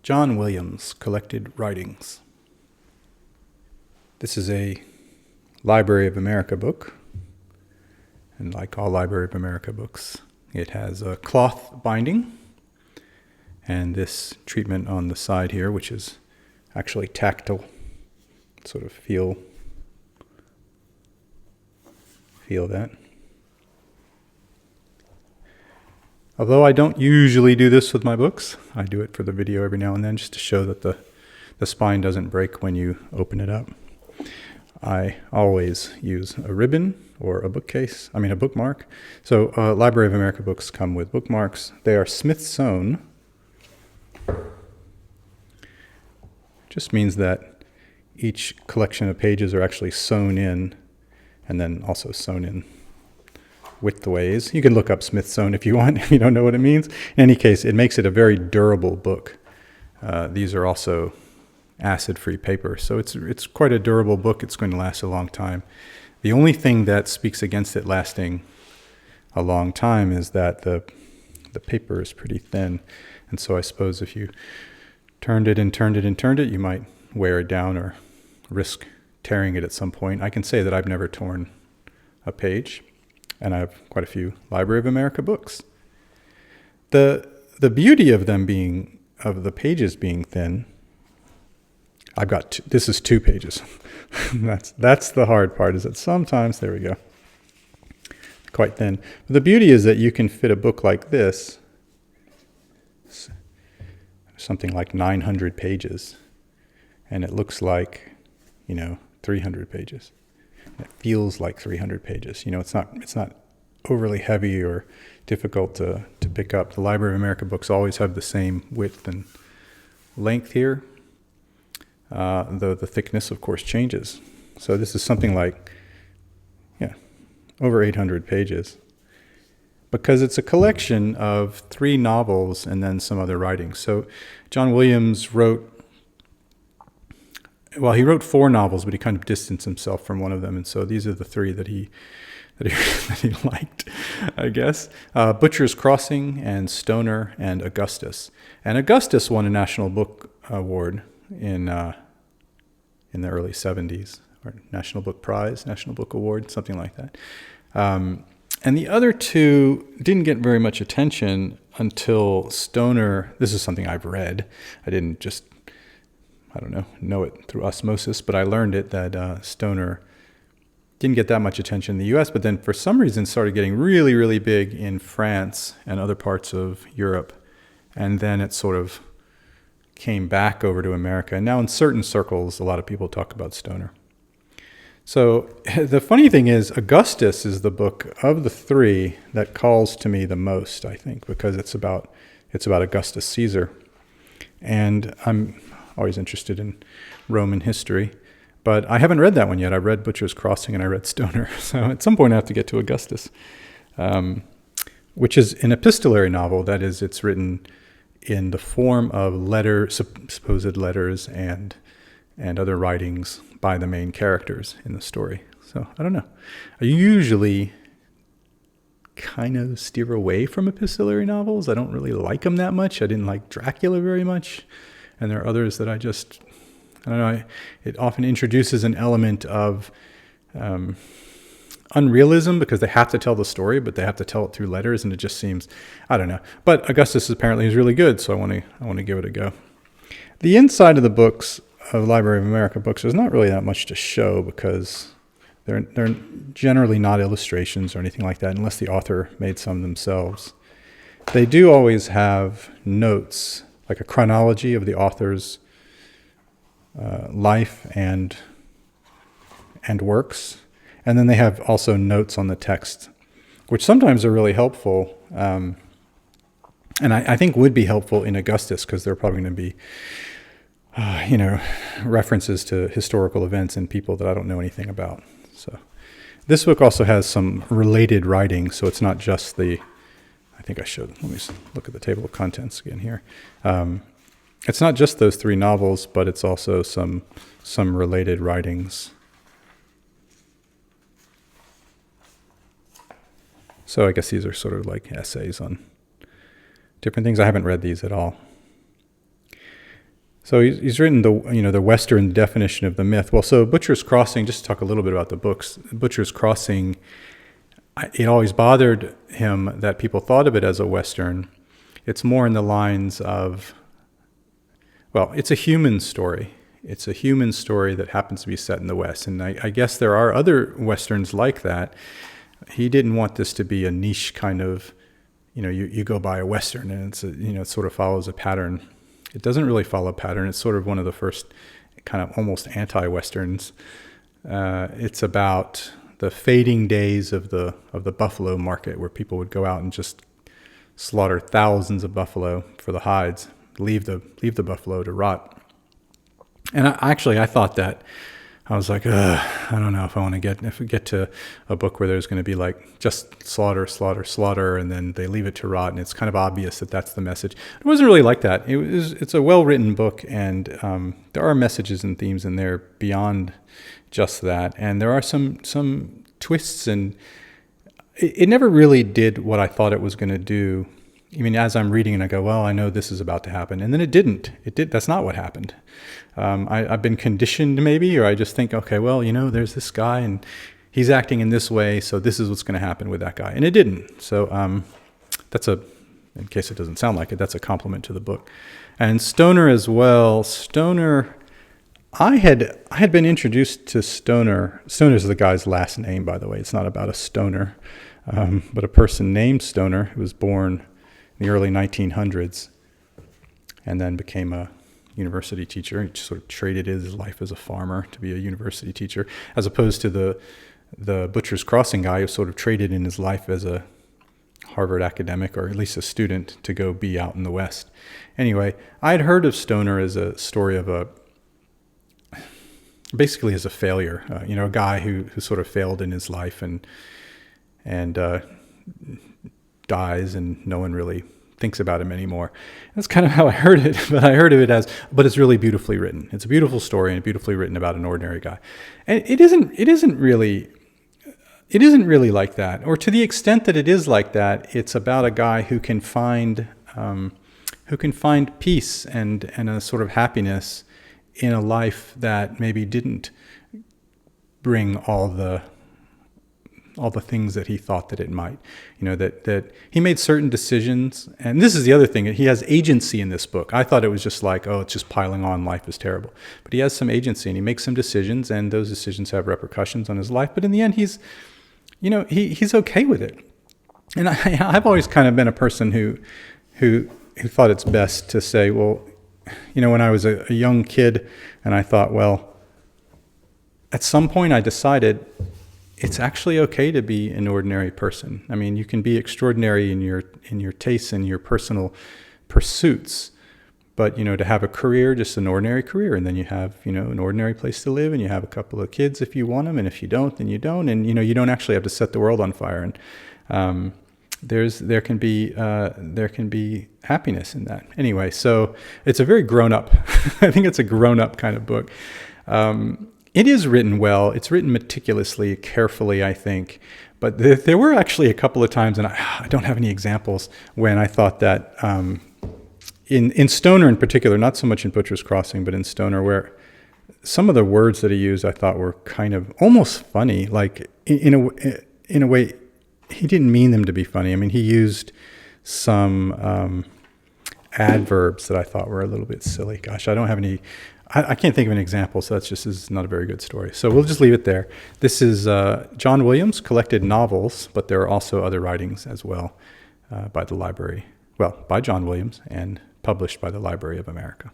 John Williams, Collected Writings. This is a Library of America book, and like all Library of America books, it has a cloth binding, and this treatment on the side here, which is actually tactile, sort of feel that. Although I don't usually do this with my books, I do it for the video every now and then just to show that the spine doesn't break when you open it up. I always use a ribbon or a bookmark. So Library of America books come with bookmarks. They are Smith sewn. Just means that each collection of pages are actually sewn in and then also sewn in widthways. You can look up Smith sewn if you want, if you don't know what it means. In any case, it makes it a very durable book. These are also acid-free paper, so it's quite a durable book. It's going to last a long time. The only thing that speaks against it lasting a long time is that the paper is pretty thin, and so I suppose if you turned it, you might wear it down or risk tearing it at some point. I can say that I've never torn a page, and I have quite a few Library of America books. The beauty of them being, of the pages being thin, this is 2 pages. That's the hard part, is that sometimes, there we go, quite thin. But the beauty is that you can fit a book like this, something like 900 pages, and it looks like, 300 pages. It feels like 300 pages. It's not overly heavy or difficult to pick up. The Library of America books always have the same width and length here, though the thickness, of course, changes. So this is something like, over 800 pages, because it's a collection of 3 novels and then some other writings. So John Williams wrote 4 novels, but he kind of distanced himself from one of them, and so these are the 3 that he liked, I guess. Butcher's Crossing and Stoner and Augustus. And Augustus won a National Book Award in the early 70s, or National Book Prize, National Book Award, something like that. And the other 2 didn't get very much attention until Stoner. This is something I've read. I didn't just, know it through osmosis, but I learned it that Stoner didn't get that much attention in the US, but then for some reason started getting really, really big in France and other parts of Europe. And then it sort of came back over to America. And now in certain circles, a lot of people talk about Stoner. So the funny thing is, Augustus is the book of the 3 that calls to me the most, I think, because it's about Augustus Caesar. And I'm always interested in Roman history, but I haven't read that one yet. I read Butcher's Crossing and I read Stoner. So at some point I have to get to Augustus, which is an epistolary novel. That is, it's written in the form of supposed letters and other writings by the main characters in the story. So I don't know. I usually kind of steer away from epistolary novels. I don't really like them that much. I didn't like Dracula very much. And there are others that I don't know. It often introduces an element of unrealism because they have to tell the story, but they have to tell it through letters, and it just seems, I don't know. But Augustus apparently is really good, so I want to give it a go. The inside of the books, of Library of America books, there's not really that much to show because they're generally not illustrations or anything like that, unless the author made some themselves. They do always have notes, like a chronology of the author's life and works. And then they have also notes on the text, which sometimes are really helpful. And I think would be helpful in Augustus because they're probably going to be, references to historical events and people that I don't know anything about. So this book also has some related writing, so it's not just let me look at the table of contents again here. It's not just those 3 novels, but it's also some related writings. So I guess these are sort of like essays on different things. I haven't read these at all. So he's written the Western definition of the myth. Well, so Butcher's Crossing, just to talk a little bit about the books, Butcher's Crossing, it always bothered him that people thought of it as a Western. It's more in the lines of, well, it's a human story. It's a human story that happens to be set in the West. And I guess there are other Westerns like that. He didn't want this to be a niche kind of, you go buy a Western and it sort of follows a pattern. It doesn't really follow a pattern. It's sort of one of the first kind of almost anti-Westerns. It's about the fading days of the buffalo market, where people would go out and just slaughter thousands of buffalo for the hides, leave the buffalo to rot. And I thought that, I was like, I don't know if we get to a book where there's going to be like just slaughter, and then they leave it to rot, and it's kind of obvious that that's the message. It wasn't really like that. It's a well-written book, and there are messages and themes in there beyond just that, and there are some twists, and it never really did what I thought it was going to do. I mean, as I'm reading and I go, well, I know this is about to happen. And then it didn't. That's not what happened. I've been conditioned maybe, or I just think, okay, well, there's this guy and he's acting in this way, so this is what's going to happen with that guy. And it didn't. So in case it doesn't sound like it, that's a compliment to the book. And Stoner as well. Stoner, I had been introduced to Stoner. Stoner's the guy's last name, by the way. It's not about a stoner, but a person named Stoner who was born in the early 1900s, and then became a university teacher. He sort of traded his life as a farmer to be a university teacher, as opposed to the Butcher's Crossing guy who sort of traded in his life as a Harvard academic, or at least a student, to go be out in the West. Anyway, I had heard of Stoner as a story of basically as a failure, a guy who sort of failed in his life and dies, and no one really thinks about him anymore. That's kind of how I heard it, but I heard of it but it's really beautifully written. It's a beautiful story and beautifully written about an ordinary guy. And it isn't really like that, or to the extent that it is like that, it's about a guy who can find peace and a sort of happiness in a life that maybe didn't bring all the things that he thought that it might. That he made certain decisions, and this is the other thing, he has agency in this book. I thought it was just like, oh, it's just piling on, life is terrible. But he has some agency, and he makes some decisions, and those decisions have repercussions on his life. But in the end, he's okay with it. And I've always kind of been a person who thought it's best to say, well, when I was a young kid, and I thought, well, at some point I decided it's actually okay to be an ordinary person. I mean, you can be extraordinary in your tastes and your personal pursuits, but to have a career, just an ordinary career, and then you have an ordinary place to live, and you have a couple of kids if you want them, and if you don't, then you don't, and you don't actually have to set the world on fire. And there can be happiness in that. Anyway, so it's a very grown up. I think it's a grown up kind of book. It is written well. It's written meticulously, carefully, I think. But there were actually a couple of times, and I don't have any examples, when I thought that in Stoner in particular, not so much in Butcher's Crossing, but in Stoner, where some of the words that he used I thought were kind of almost funny, like in a way he didn't mean them to be funny. I mean, he used some adverbs that I thought were a little bit silly. Gosh, I don't have any. I can't think of an example, so this is not a very good story. So we'll just leave it there. This is John Williams' collected novels, but there are also other writings as well by John Williams, and published by the Library of America.